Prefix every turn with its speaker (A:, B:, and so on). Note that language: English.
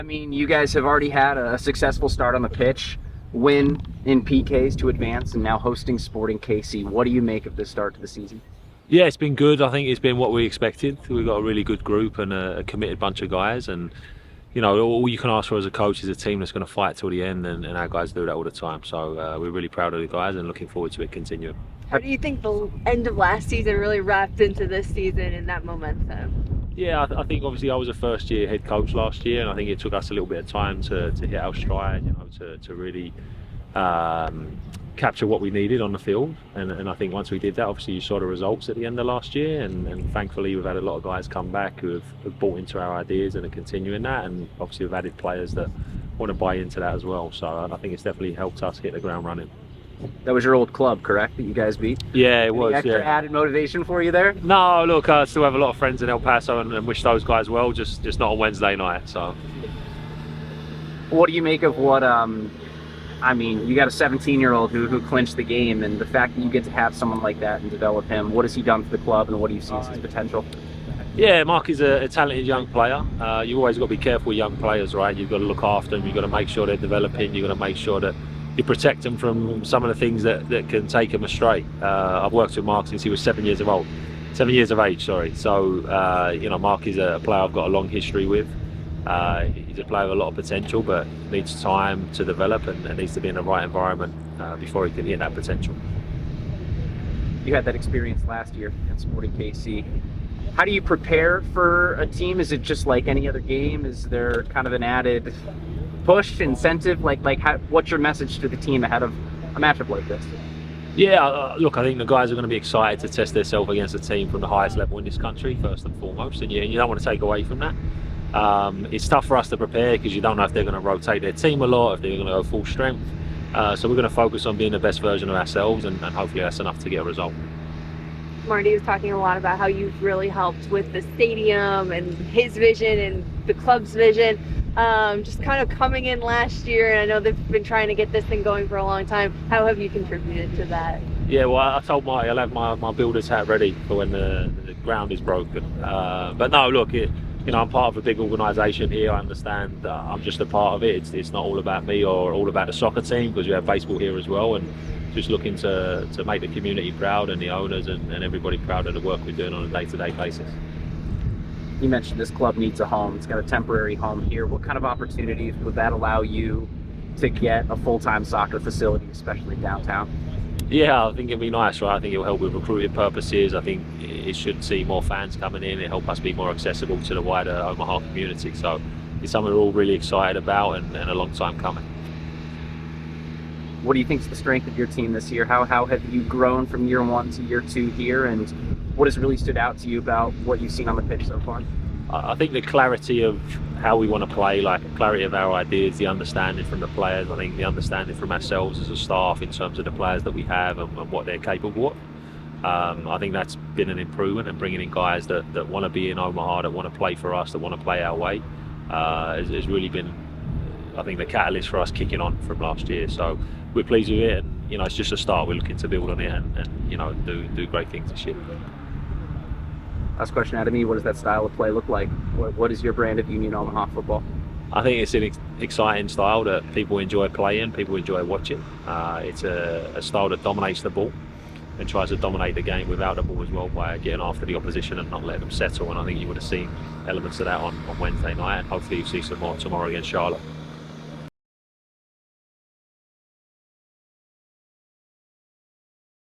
A: I mean, you guys have already had a successful start on the pitch, win in PKs to advance, and now hosting Sporting KC. What do you make of this start to the season?
B: Yeah, it's been good. I think it's been what we expected. We've got a really good group and a committed bunch of guys. And, all you can ask for as a coach is a team that's going to fight till the end. And our guys do that all the time. So we're really proud of the guys and looking forward to it continuing.
C: How do you think the end of last season really wrapped into this season and that momentum?
B: Yeah, I think obviously I was a first-year head coach last year, and I think it took us a little bit of time to hit our stride, to really capture what we needed on the field. And I think once we did that, obviously you saw the results at the end of last year, and thankfully we've had a lot of guys come back who have bought into our ideas and are continuing that, and obviously we've added players that want to buy into that as well. So I think it's definitely helped us hit the ground running.
A: That was your old club, correct, that you guys beat?
B: Yeah, it was.
A: Extra added motivation for you there?
B: No, look, I still have a lot of friends in El Paso and wish those guys well, just not on Wednesday night. So,
A: what do you make of what, I mean, you got a 17-year-old who clinched the game, and the fact that you get to have someone like that and develop him, what has he done for the club, and what do you see as his potential?
B: Yeah, Mark is a talented young player. You've always got to be careful with young players, right? You've got to look after them, you've got to make sure they're developing, you've got to make sure that you protect them from some of the things that can take them astray. I've worked with Mark since he was 7 years of age. So Mark is a player I've got a long history with. He's a player with a lot of potential, but needs time to develop and needs to be in the right environment before he can hit that potential.
A: You had that experience last year at Sporting KC. How do you prepare for a team? Is it just like any other game? Is there kind of an added push, incentive? What's your message to the team ahead of a matchup like this?
B: Yeah, look, I think the guys are going to be excited to test themselves against a team from the highest level in this country, first and foremost, and you don't want to take away from that. It's tough for us to prepare because you don't know if they're going to rotate their team a lot, if they're going to go full strength. So we're going to focus on being the best version of ourselves, and hopefully that's enough to get a result.
C: Marty was talking a lot about how you've really helped with the stadium and his vision and the club's vision. Just kind of coming in last year, and I know they've been trying to get this thing going for a long time. How have you contributed to that?
B: Yeah, well, I told Marty I'll have my builder's hat ready for when the ground is broken. But no, look, I'm part of a big organisation here. I understand I'm just a part of it. It's not all about me or all about the soccer team, because we have baseball here as well, and just looking to make the community proud and the owners and everybody proud of the work we're doing on a day-to-day basis.
A: You mentioned this club needs a home. It's got a temporary home here. What kind of opportunities would that allow you to get a full-time soccer facility, especially downtown?
B: Yeah, I think it'd be nice, right? I think it'll help with recruiting purposes. I think it should see more fans coming in. It'll help us be more accessible to the wider Omaha community. So it's something we're all really excited about and a long time coming.
A: What do you think is the strength of your team this year? How have you grown from year one to year two here, and what has really stood out to you about what you've seen on the pitch so far?
B: I think the clarity of how we want to play, like the clarity of our ideas, the understanding from the players, I think the understanding from ourselves as a staff in terms of the players that we have and what they're capable of. I think that's been an improvement, and bringing in guys that want to be in Omaha, that want to play for us, that want to play our way, has really been, I think, the catalyst for us kicking on from last year. So we're pleased with it, and it's just a start. We're looking to build on it and do great things this year.
A: Last question out of me, what does that style of play look like? What is your brand of Union Omaha football?
B: I think it's an exciting style that people enjoy playing, people enjoy watching. It's a style that dominates the ball and tries to dominate the game without the ball as well, by getting after the opposition and not letting them settle. And I think you would have seen elements of that on Wednesday night, and hopefully you see some more tomorrow against Charlotte.